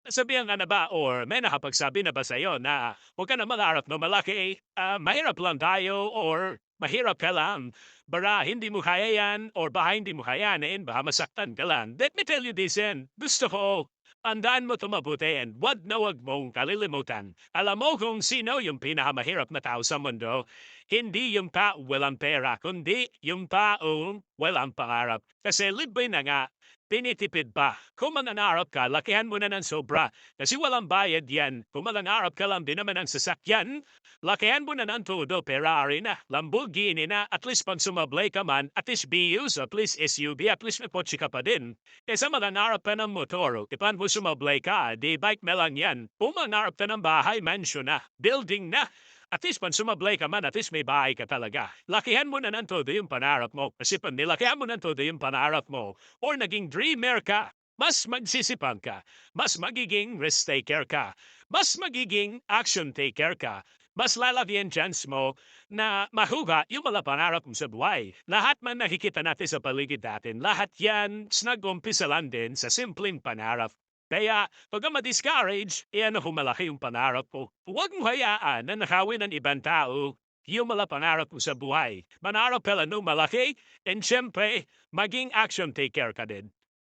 Sabihan ka na ba or may nakapagsabi na ba sa'yo na huwag ka na mangarap na malaki, mahirap lang tayo or mahirap ka lang, bara hindi mo kaya yan or baka hindi mo kayanin, baka masaktan ka lang. Let me tell you this, and gusto ko, tandaan mo 'to mabuti and 'wag na 'wag mong kalilimutan. Alam mo kung sino yung pinakamahirap na tao sa mundo? Hindi yung taong walang pera, kundi yung taong walang pangarap. Kasi libre na nga, tinitipid pa. Kung mananarap ka, lakihan mo na ng sobra. Kasi walang bayad yan. Kung mananarap ka lang din naman ng sasakyan, lakihan mo na ng todo. Ferrari na, Lamborghini na, at least pag sumablay ka man, at least BUs, at least SUV, at least may kotse ka pa din. Kesa mananarap ka ng motor, ipan mo sumablay ka, di bike na lang yan. Kung mananarap ka ng bahay, mansion na, building na, at least pag sumablay ka man, at least may bahay ka talaga. Lakihan mo na ng todo yung pangarap mo. Kasi pag nilakihan mo ng todo yung pangarap mo, or naging dreamer ka, mas magsisipag ka, mas magiging risk taker ka, mas magiging action taker ka, mas lalaki ang chance mo na mahuga yung mga pangarap mo sa buhay. Lahat man nakikita natin sa paligid natin, lahat yan nag-umpisa lang din sa simpleng pangarap. Kaya, pag ka ma-discourage, iyan ako malaki yung pangarap ko. Huwag mo hayaan na nakawin ng ibang tao yung mga pangarap mo sa buhay. Manarap ka lang ng malaki, and syempre, maging action taker ka din.